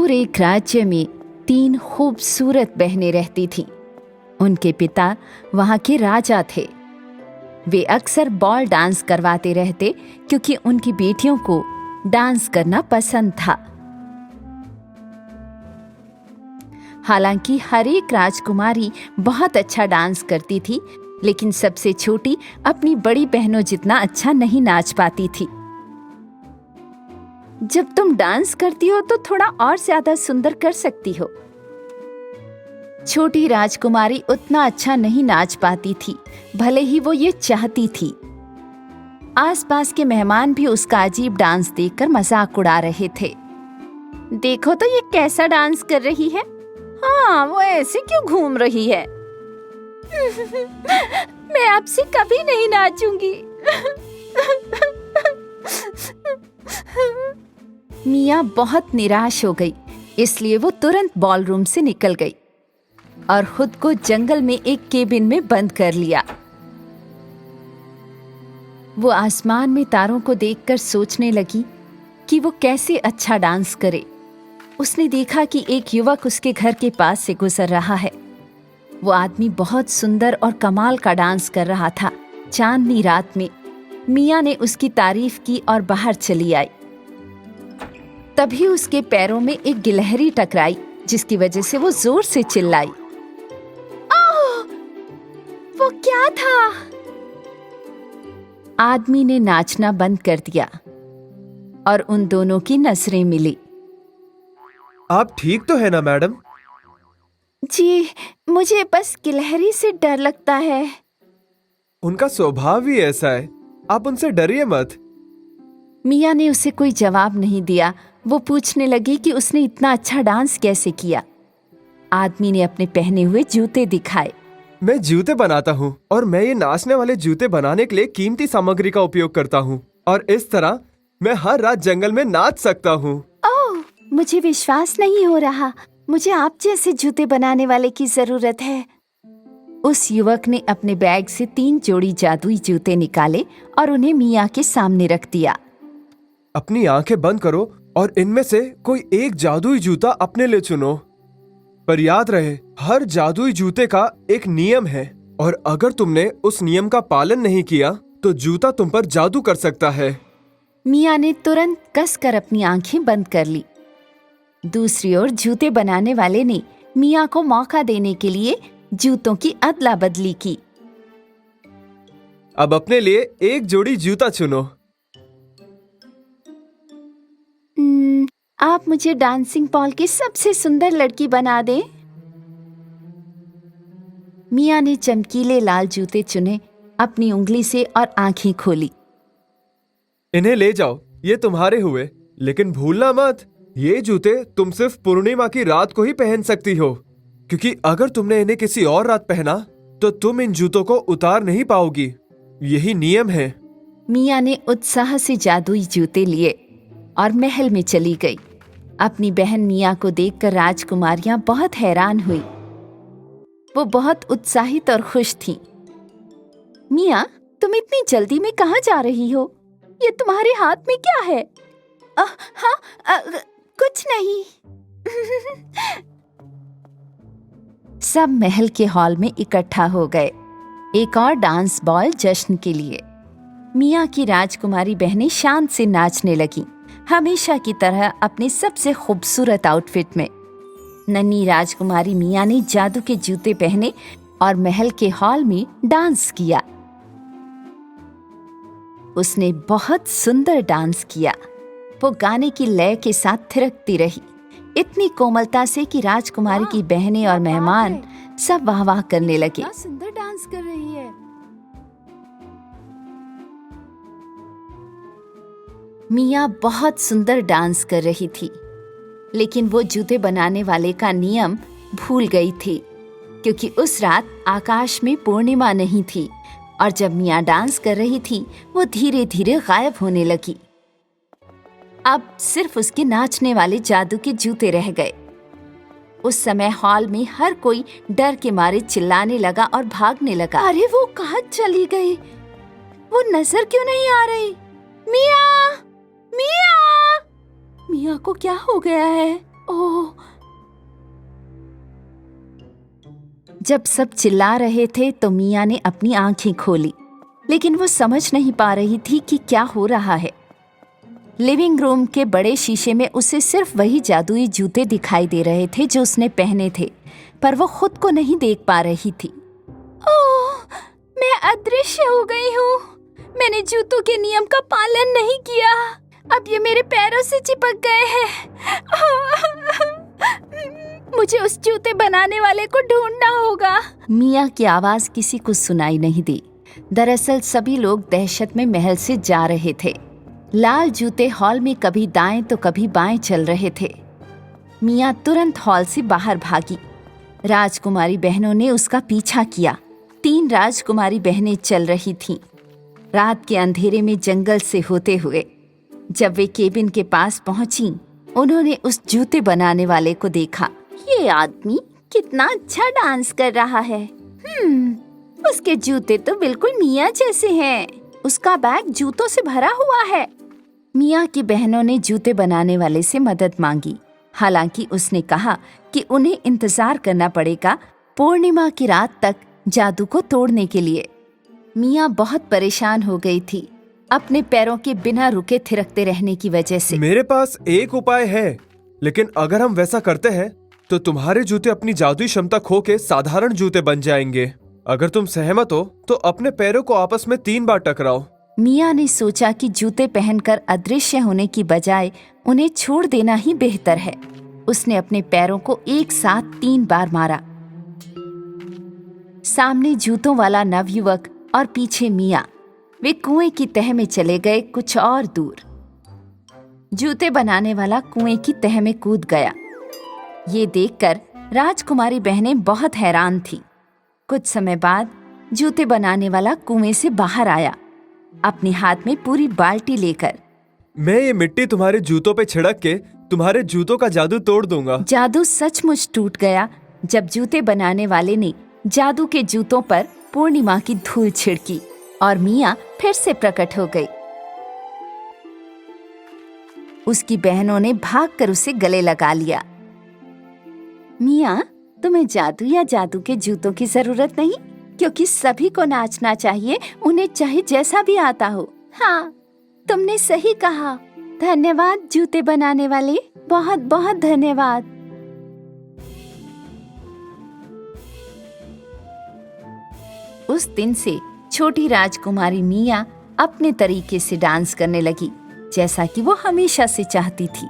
दूर एक राज्य में 3 खूबसूरत बहनें रहती थीं। उनके पिता वहां के राजा थे। वे अक्सर बॉल डांस करवाते रहते क्योंकि उनकी बेटियों को डांस करना पसंद था। हालांकि हर एक राजकुमारी बहुत अच्छा डांस करती थी, लेकिन सबसे छोटी अपनी बड़ी बहनों जितना अच्छा नहीं नाच पाती थी। जब तुम डांस करती हो तो थोड़ा और ज्यादा सुंदर कर सकती हो। छोटी राजकुमारी उतना अच्छा नहीं नाच पाती थी, भले ही वो ये चाहती थी। आसपास के मेहमान भी उसका अजीब डांस देखकर मजाक उड़ा रहे थे। देखो तो ये कैसा डांस कर रही है। हाँ, वो ऐसे क्यों घूम रही है। मैं आपसे कभी नहीं नाचूंगी। मिया बहुत निराश हो गई, इसलिए वो तुरंत बॉलरूम से निकल गई और खुद को जंगल में एक केबिन में बंद कर लिया। वो आसमान में तारों को देखकर सोचने लगी कि वो कैसे अच्छा डांस करे। उसने देखा कि एक युवक उसके घर के पास से गुजर रहा है। वो आदमी बहुत सुंदर और कमाल का डांस कर रहा था। चांदनी रात में मिया ने उसकी तारीफ की और बाहर चली आई। तभी उसके पैरों में एक गिलहरी टकराई, जिसकी वजह से वो जोर से चिल्लाई। ओह! वो क्या था? आदमी ने नाचना बंद कर दिया और उन दोनों की नजरें मिली। आप ठीक तो है ना मैडम? जी, मुझे बस गिलहरी से डर लगता है। उनका स्वभाव ही ऐसा है, आप उनसे डरिए मत। मिया ने उसे कोई जवाब नहीं दिया। वो पूछने लगी कि उसने इतना अच्छा डांस कैसे किया। आदमी ने अपने पहने हुए जूते दिखाए। मैं जूते बनाता हूँ और मैं ये नाचने वाले जूते बनाने के लिए कीमती सामग्री का उपयोग करता हूँ और इस तरह मैं हर रात जंगल में नाच सकता हूँ। ओह, मुझे विश्वास नहीं हो रहा। मुझे आप जैसे जूते बनाने वाले की जरूरत है। उस युवक ने अपने बैग से 3 जोड़ी जादुई जूते निकाले और उन्हें मिया के सामने रख दिया। अपनी आंखें बंद करो और इनमें से कोई एक जादुई जूता अपने लिए चुनो। पर याद रहे, हर जादुई जूते का एक नियम है और अगर तुमने उस नियम का पालन नहीं किया तो जूता तुम पर जादू कर सकता है। मिया ने तुरंत कसकर अपनी आंखें बंद कर ली। दूसरी ओर जूते बनाने वाले ने मिया को मौका देने के लिए जूतों की अदला बदली की। अब अपने लिए एक जोड़ी जूता चुनो। आप मुझे डांसिंग पॉल की सबसे सुंदर लड़की बना दें। मिया ने चमकीले लाल जूते चुने अपनी उंगली से और आंखें खोली। इन्हें ले जाओ, ये तुम्हारे हुए, लेकिन भूलना मत, ये जूते तुम सिर्फ पूर्णिमा की रात को ही पहन सकती हो, क्योंकि अगर तुमने इन्हें किसी और रात पहना तो तुम इन जूतों को उतार नहीं पाओगी। यही नियम है। मिया ने उत्साह से जादुई जूते लिए और महल में चली गई। अपनी बहन मिया को देखकर राजकुमारियां बहुत हैरान हुई। वो बहुत उत्साहित और खुश थीं। मिया, तुम इतनी जल्दी में कहाँ जा रही हो? ये तुम्हारे हाथ में क्या है? हाँ, कुछ नहीं। सब महल के हॉल में इकट्ठा हो गए, एक और डांस बॉल जश्न के लिए। मिया की राजकुमारी बहनें शांत से नाचने लगीं, हमेशा की तरह अपने सबसे खूबसूरत आउटफिट में। नन्ही राजकुमारी मिया ने जादू के जूते पहने और महल के हॉल में डांस किया। उसने बहुत सुंदर डांस किया। वो गाने की लय के साथ थिरकती रही, इतनी कोमलता से कि राजकुमारी की बहनें और मेहमान सब वाह वाह करने लगे। सुंदर डांस कर रही है। मिया बहुत सुंदर डांस कर रही थी, लेकिन वो जूते बनाने वाले का नियम भूल गई थी, क्योंकि उस रात आकाश में पूर्णिमा नहीं थी और जब मिया डांस कर रही थी वो धीरे धीरे गायब होने लगी। अब सिर्फ उसके नाचने वाले जादू के जूते रह गए। उस समय हॉल में हर कोई डर के मारे चिल्लाने लगा और भागने लगा। अरे, वो कहाँ चली गई? वो नजर क्यों नहीं आ रही? मिया! मिया! मिया को क्या हो गया है? ओह! जब सब चिल्ला रहे थे तो मिया ने अपनी आंखें खोली, लेकिन वो समझ नहीं पा रही थी कि क्या हो रहा है। लिविंग रूम के बड़े शीशे में उसे सिर्फ वही जादुई जूते दिखाई दे रहे थे जो उसने पहने थे, पर वो खुद को नहीं देख पा रही थी। ओह! मैं अदृश्य हो गई हूँ। मैंने जूतों के नियम का पालन नहीं किया। अब ये मेरे पैरों से चिपक गए हैं। मुझे उस जूते बनाने वाले को ढूंढना होगा। मिया की आवाज किसी को सुनाई नहीं दी। दरअसल सभी लोग दहशत में महल से जा रहे थे। लाल जूते हॉल में कभी दाएं तो कभी बाएं चल रहे थे। मिया तुरंत हॉल से बाहर भागी। राजकुमारी बहनों ने उसका पीछा किया। 3 राजकुमारी बहनें चल रही थीं, रात के अंधेरे में जंगल से होते हुए। जब वे केबिन के पास पहुंची, उन्होंने उस जूते बनाने वाले को देखा। ये आदमी कितना अच्छा डांस कर रहा है। उसके जूते तो बिल्कुल मिया जैसे हैं। उसका बैग जूतों से भरा हुआ है। मिया की बहनों ने जूते बनाने वाले से मदद मांगी। हालांकि उसने कहा कि उन्हें इंतजार करना पड़ेगा पूर्णिमा की रात तक जादू को तोड़ने के लिए। मिया बहुत परेशान हो गई थी अपने पैरों के बिना रुके थिरकते रहने की वजह से। मेरे पास एक उपाय है, लेकिन अगर हम वैसा करते हैं तो तुम्हारे जूते अपनी जादुई क्षमता खो के साधारण जूते बन जाएंगे। अगर तुम सहमत हो तो अपने पैरों को आपस में 3 बार टकराओ। मिया ने सोचा कि जूते पहनकर अदृश्य होने की बजाय उन्हें छोड़ देना ही बेहतर है। उसने अपने पैरों को एक साथ 3 बार मारा। सामने जूतों वाला नवयुवक और पीछे मिया। वे कुएं की तह में चले गए कुछ और दूर। जूते बनाने वाला कुएं की तह में कूद गया। ये देखकर राजकुमारी बहनें बहुत हैरान थीं। कुछ समय बाद जूते बनाने वाला कुएं से बाहर आया, अपने हाथ में पूरी बाल्टी लेकर। मैं ये मिट्टी तुम्हारे जूतों पे छिड़क के तुम्हारे जूतों का जादू तोड़ दूंगा। जादू सचमुच टूट गया जब जूते बनाने वाले ने जादू के जूतों पर पूर्णिमा की धूल छिड़की और मिया फिर से प्रकट हो गई। उसकी बहनों ने भागकर उसे गले लगा लिया। मिया, तुम्हें जादू या जादू के जूतों की जरूरत नहीं, क्योंकि सभी को नाचना चाहिए, उन्हें चाहे जैसा भी आता हो। हाँ, तुमने सही कहा। धन्यवाद जूते बनाने वाले, बहुत बहुत धन्यवाद। उस दिन से छोटी राजकुमारी मिया अपने तरीके से डांस करने लगी, जैसा कि वो हमेशा से चाहती थी।